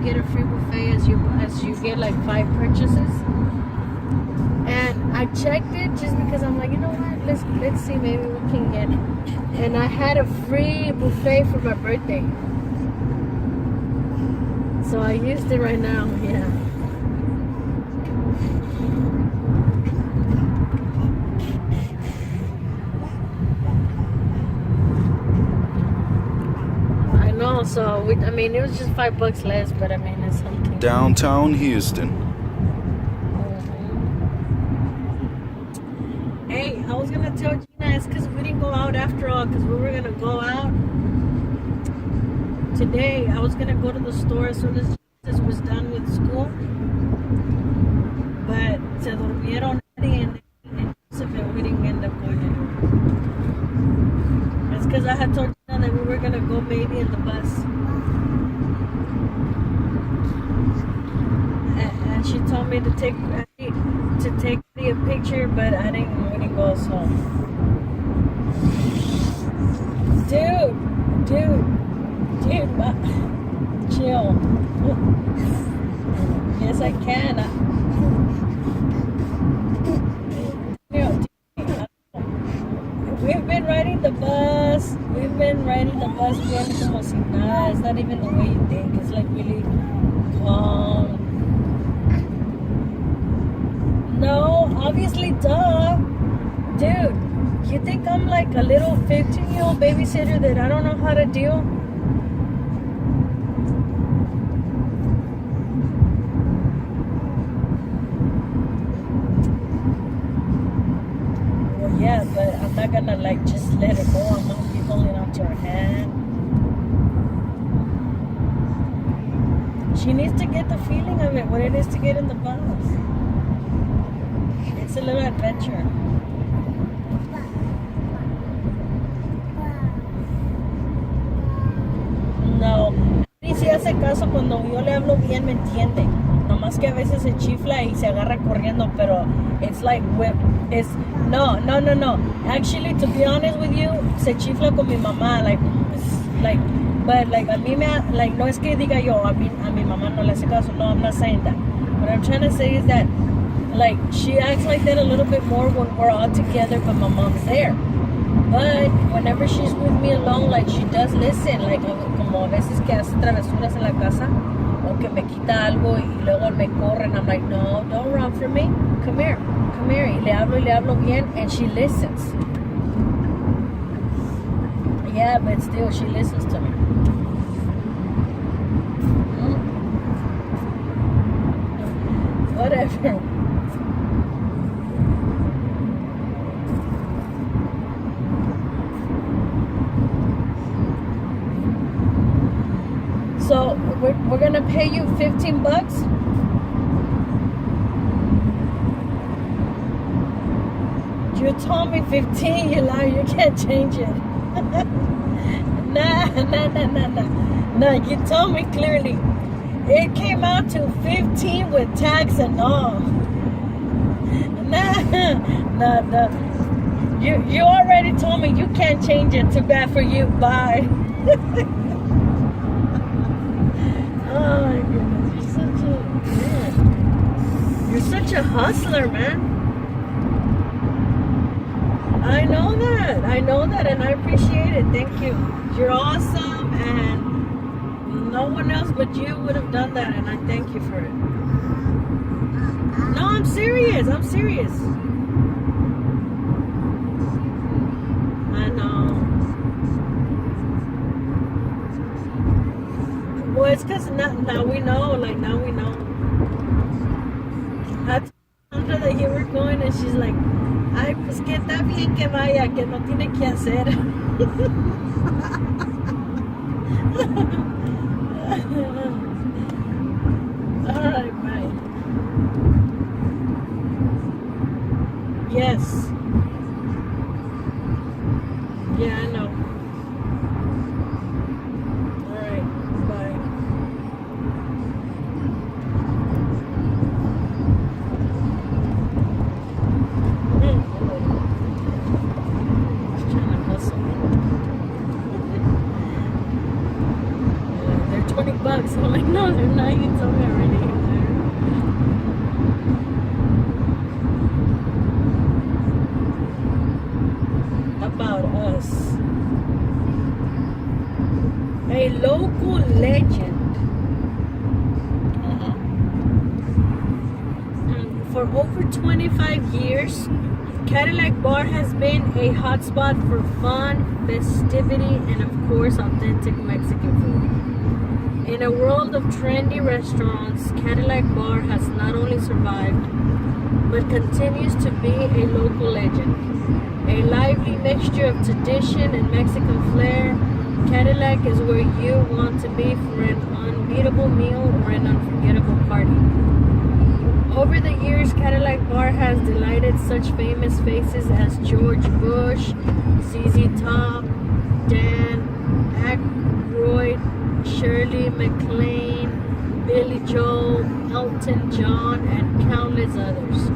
get a free buffet as you get like 5 purchases. And I checked it just because I'm like, you know what? Let's see, maybe we can get it. And I had a free buffet for my birthday. So I used it right now, yeah. I know, so I mean, it was just $5 less, but I mean, it's something. Downtown Houston. Hey, I was gonna tell Gina, it's because we didn't go out after all, because we were gonna go out today. I was gonna go to the store as soon as Jesus was done with school, but se durmieron Eddie and Joseph, and we didn't end up going anywhere. It's because I had told Gina that we were gonna go maybe in the bus, and she told me to take Eddie a picture, but I didn't when he goes home. Dude, chill. Yes, I can. We've been riding the bus. Bien como si nada. It's not even the way you think. It's like really calm. No, obviously, duh. Dude, you think I'm like a little 15-year-old babysitter that I don't know how to deal? Well, yeah, but I'm not gonna like just let her go. I'm gonna be holding onto her hand. She needs to get the feeling of it, what it is to get in the bus. It's a little adventure. No. Y si hace caso cuando yo le hablo bien, me entiende. Nomás que a veces se chifla y se agarra corriendo, pero it's like it's no. Actually, to be honest with you, se chifla con mi mamá, but like a mí me like no es que diga yo a mi mamá no le hace caso. No, I'm not saying that. What I'm trying to say is that like she acts like that a little bit more when we're all together, but my mom's there. But whenever she's with me alone, like she does listen, like como a veces que hace travesuras en la casa o que me quita algo y luego me corre and I'm like, no, don't run from me, come here, y le hablo bien and she listens. Yeah, but still she listens to me. Whatever. So we're gonna pay you $15. You told me 15, you liar, you can't change it. Nah, you told me clearly. It came out to 15 with tax and all. Nah. You already told me you can't change it. Too bad for you. Bye. Oh my goodness, you're such a hustler, man. I know that, and I appreciate it. Thank you. You're awesome, and no one else but you would have done that, and I thank you for it. No, I'm serious. I know. Well, it's because now we know. I told Sandra that you were going, and she's like, ay, pues que está bien que vaya, que no tiene que hacer. All right, bye. Yes. Yeah, I know. All right, bye. Just trying to hustle. They're $20. I'm like, No, they're not. You told me already. About us. A local legend. For over 25 years, Cadillac Bar has been a hotspot for fun, festivity, and of course, authentic Mexican food. In a world of trendy restaurants, Cadillac Bar has not only survived, but continues to be a local legend. A lively mixture of tradition and Mexican flair, Cadillac is where you want to be for an unbeatable meal or an unforgettable party. Over the years, Cadillac Bar has delighted such famous faces as George Bush, ZZ Top, Dan Aykroyd, Shirley MacLaine, Billy Joel, Elton John, and countless others.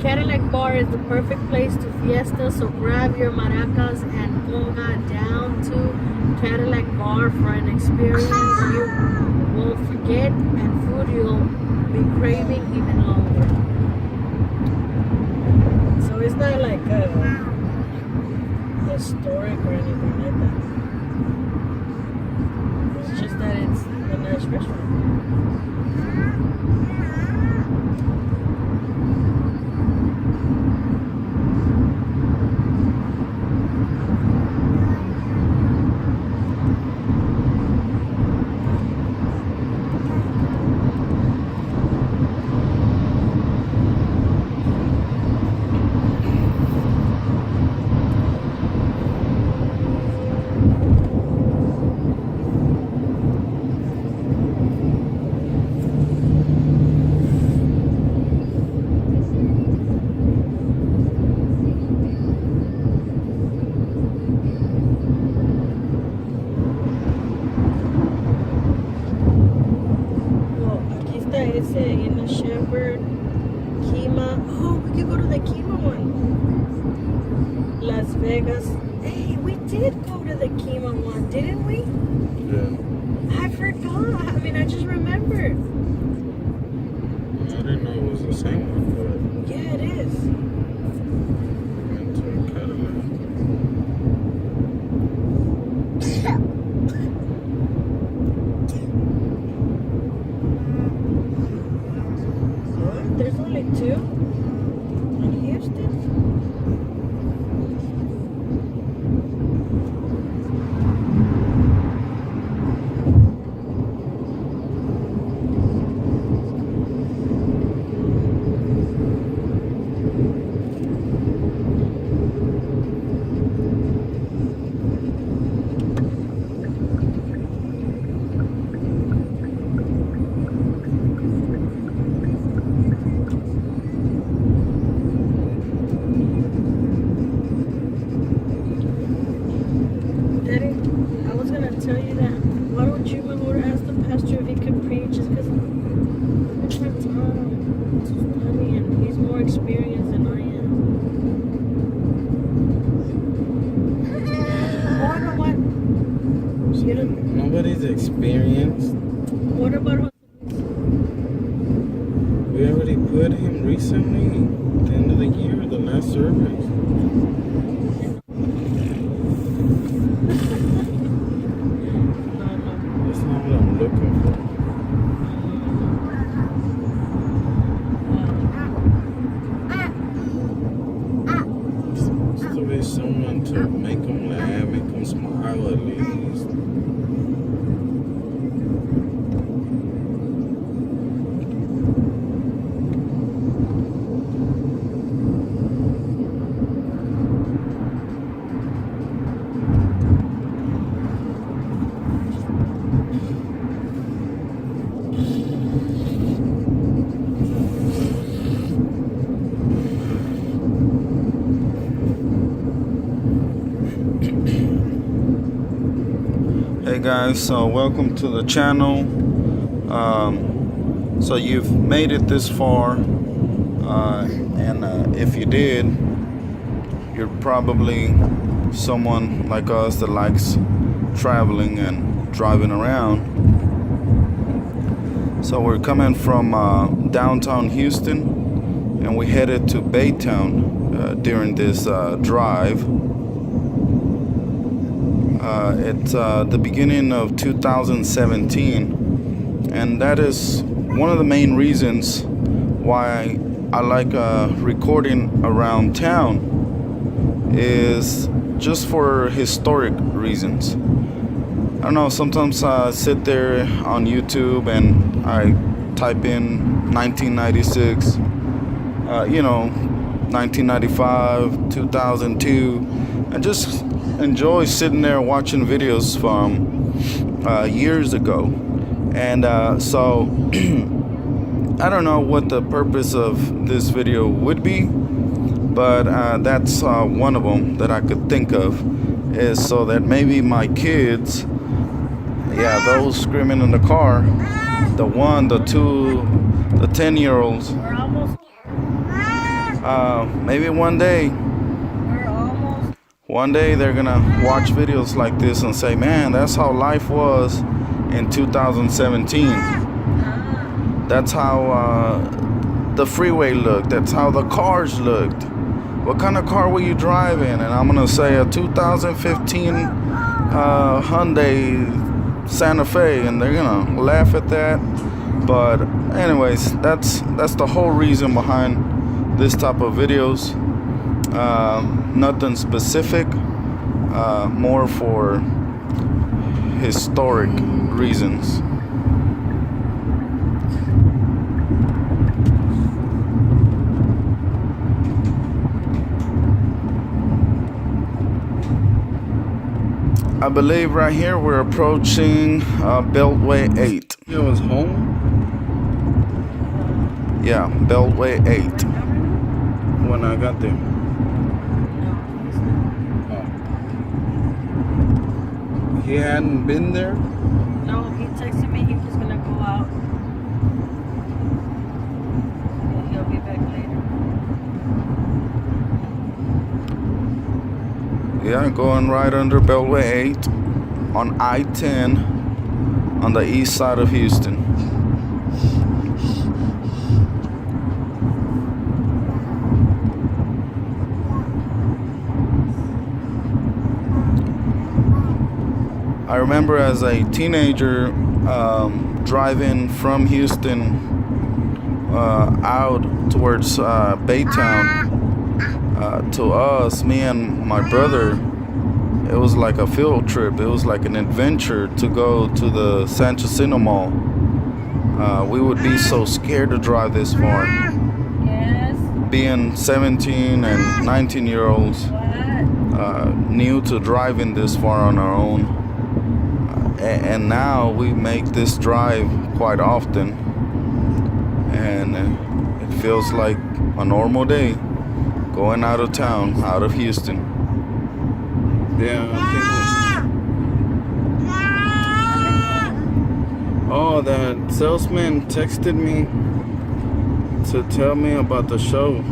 Cadillac Bar is the perfect place to fiesta, so grab your maracas and conga down to Cadillac Bar for an experience you won't forget and food you'll be craving even longer. So it's not like historic or anything like that. It's just that it's a nice restaurant. Hey, we did go to the Kima one, didn't we? Yeah. I forgot. I mean, I just remembered. I didn't know it was the same one, but yeah, it is. We went to Cadillac. What? There's only two in Houston? Nobody's experienced. What about we already put him recently, at the end of the year, the last service. That's not what I'm looking for. Just to be someone to make him laugh, make him smile at least. Hey guys, so welcome to the channel. So you've made it this far, and if you did, you're probably someone like us that likes traveling and driving around. So we're coming from downtown Houston, and we headed to Baytown during this drive. It's the beginning of 2017, and that is one of the main reasons why I like recording around town, is just for historic reasons. I don't know, sometimes I sit there on YouTube and I type in 1996, 1995, 2002, and just enjoy sitting there watching videos from years ago. And so I don't know what the purpose of this video would be, but that's one of them that I could think of, is so that maybe my kids, those screaming in the car, the 1, the 2, the 10-year-olds, maybe one day they're gonna watch videos like this and say, man, that's how life was in 2017. That's how the freeway looked. That's how the cars looked. What kind of car were you driving? And I'm gonna say a 2015 Hyundai Santa Fe, and they're gonna laugh at that. But anyways, that's the whole reason behind this type of videos. Nothing specific, more for historic reasons. I believe right here we're approaching Beltway 8. It was home? Yeah, Beltway 8. When I got there. He hadn't been there? No, he texted me he was gonna go out. He'll be back later. Yeah, going right under Beltway 8 on I-10 on the east side of Houston. I remember as a teenager driving from Houston out towards Baytown. To us, me and my brother, it was like a field trip. It was like an adventure to go to the San Jacinto Mall. We would be so scared to drive this far. Yes. Being 17 and 19-year-olds, new to driving this far on our own. And now we make this drive quite often. And it feels like a normal day. Going out of town, out of Houston. Yeah, I think. Oh, that salesman texted me to tell me about the show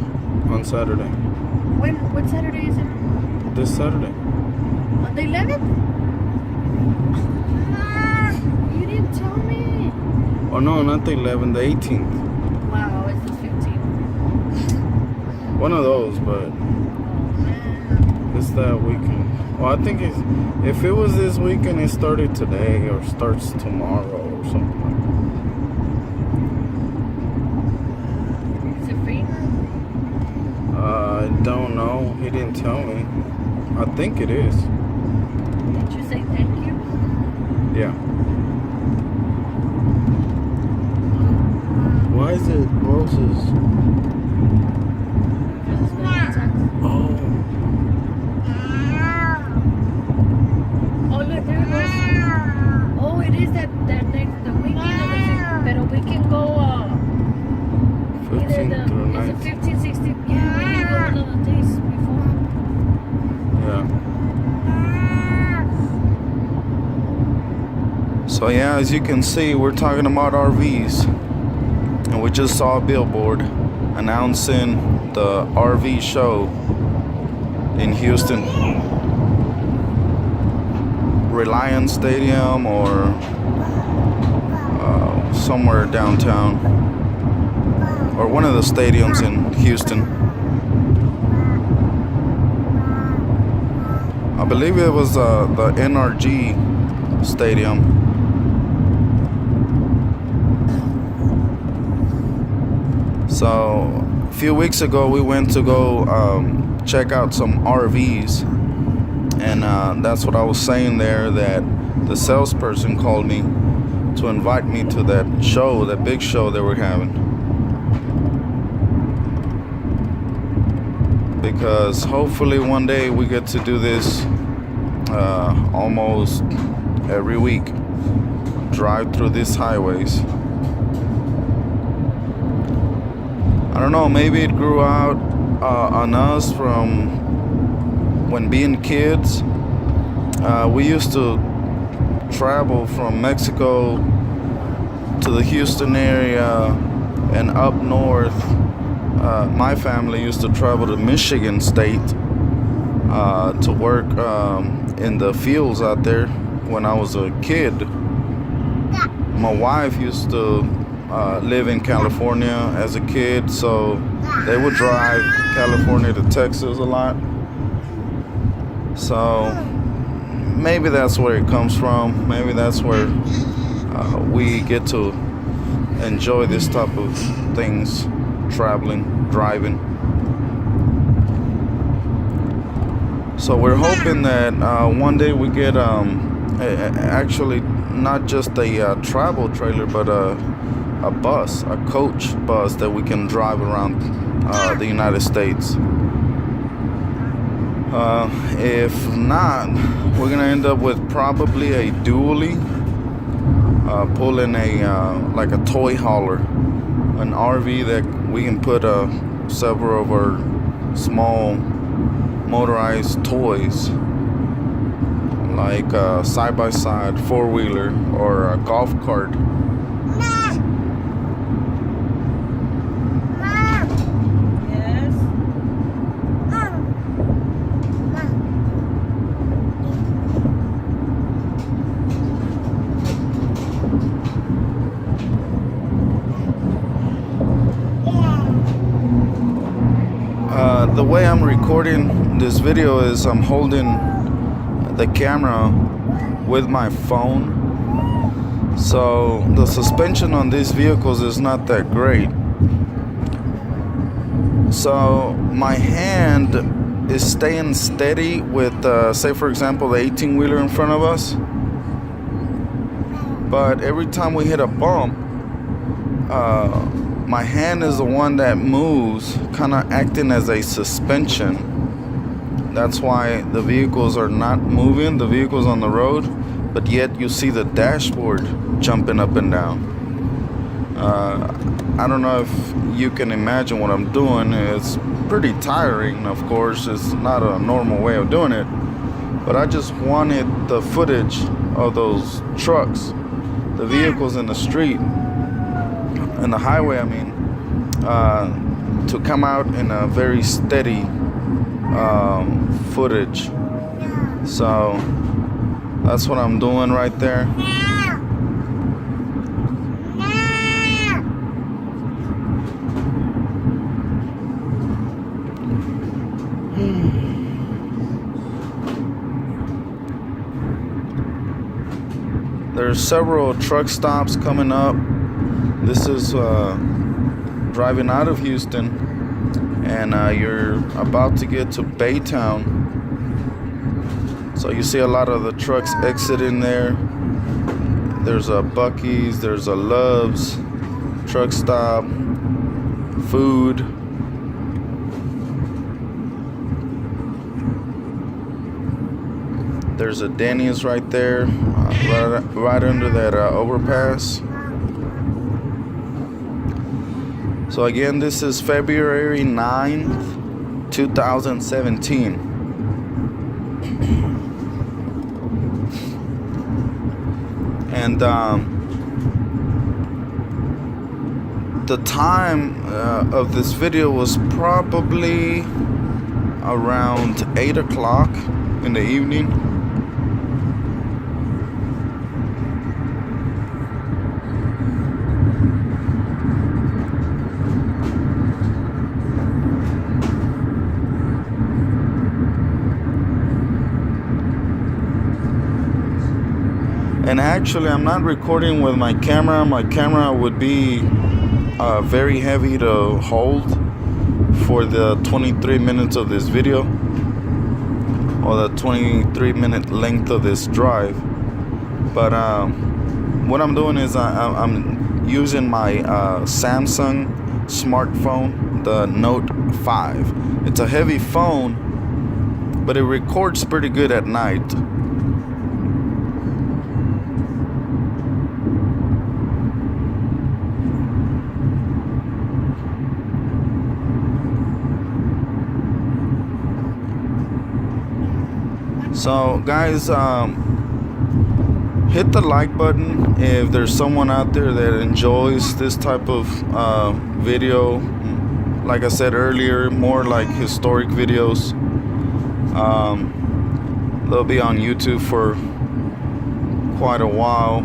on Saturday. What Saturday is it? This Saturday. On the 11th? You didn't tell me. Oh no, not the 11th, the 18th. Wow, it's the 15th. One of those, but it's that weekend. Well, I think if it was this weekend, it started today or starts tomorrow or something like that. Is it free? I don't know. He didn't tell me. I think it is. Did you say thank you? Yeah. Why is it roses? Oh. Oh, look, there it goes. Oh, it is that next, the weekend of the 15th. But we can go, 15 through 19. Is it 15, 16? Yeah, we can go one of the days before. Yeah. So yeah, as you can see, we're talking about RVs. And we just saw a billboard announcing the RV show in Houston. Reliance Stadium or somewhere downtown, or one of the stadiums in Houston. I believe it was the NRG stadium. So a few weeks ago we went to go check out some RVs, and that's what I was saying there, that the salesperson called me to invite me to that show, that big show that we're having, because hopefully one day we get to do this almost every week, drive through these highways. I don't know, maybe it grew out on us from when being kids. We used to travel from Mexico to the Houston area and up north. My family used to travel to Michigan State to work in the fields out there when I was a kid. My wife used to live in California as a kid, so they would drive California to Texas a lot. So maybe that's where it comes from. Maybe that's where we get to enjoy this type of things, traveling, driving. So we're hoping that one day we get actually not just a travel trailer, but a bus, a coach bus that we can drive around the United States. If not, we're gonna end up with probably a dually, pulling like a toy hauler, an RV that we can put several of our small motorized toys, like a side-by-side four-wheeler or a golf cart. The way I'm recording this video is I'm holding the camera with my phone, so the suspension on these vehicles is not that great. So my hand is staying steady with, say for example, the 18-wheeler in front of us, but every time we hit a bump, my hand is the one that moves, kind of acting as a suspension. That's why the vehicles are not moving, the vehicles on the road, but yet you see the dashboard jumping up and down. I don't know if you can imagine what I'm doing. It's pretty tiring, of course. It's not a normal way of doing it, but I just wanted the footage of those trucks, the vehicles in the street, in the highway, I mean, to come out in a very steady footage. So that's what I'm doing right there. There's several truck stops coming up. This is driving out of Houston, and you're about to get to Baytown. So you see a lot of the trucks exiting there. There's a Buc-ee's, there's a Love's, truck stop, food. There's a Denny's right there, right under that overpass. So again, this is February 9th, 2017. And the time of this video was probably around 8 o'clock in the evening. actually, I'm not recording with my camera. My camera would be very heavy to hold for the 23 minutes of this video, or the 23-minute length of this drive. But what I'm doing is I'm using my Samsung smartphone, the Note 5. It's a heavy phone, but it records pretty good at night. So guys, hit the like button if there's someone out there that enjoys this type of video. Like I said earlier, more like historic videos. They'll be on YouTube for quite a while,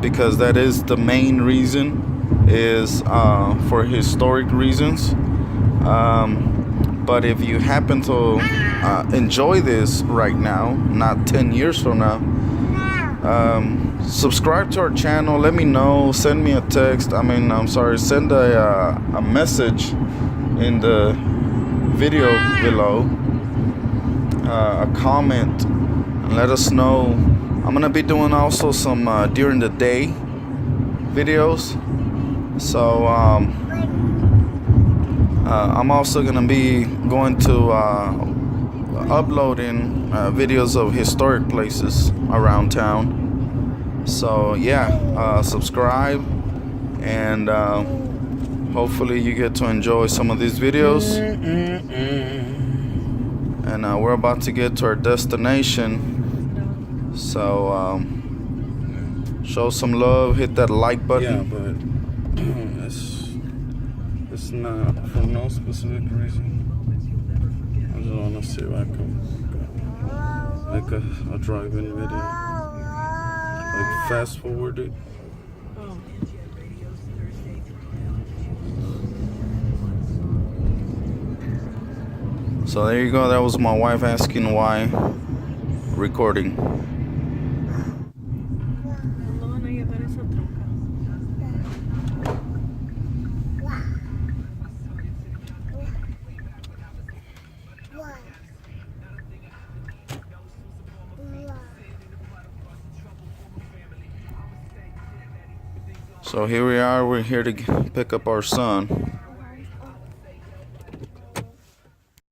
because that is the main reason, is for historic reasons. But if you happen to enjoy this right now, not 10 years from now, subscribe to our channel. Let me know. Send me a text. Send a message in the video below, a comment, and let us know. I'm gonna be doing also some during the day videos. So I'm also gonna be going to uploading videos of historic places around town. So yeah, subscribe, and hopefully you get to enjoy some of these videos. And we're about to get to our destination, so show some love, hit that like button. Yeah, but it's not for no specific reason. I just want to see if I can make a drive-in video, like fast forward it. So there you go. That was my wife asking why recording. So here we are. We're here to pick up our son.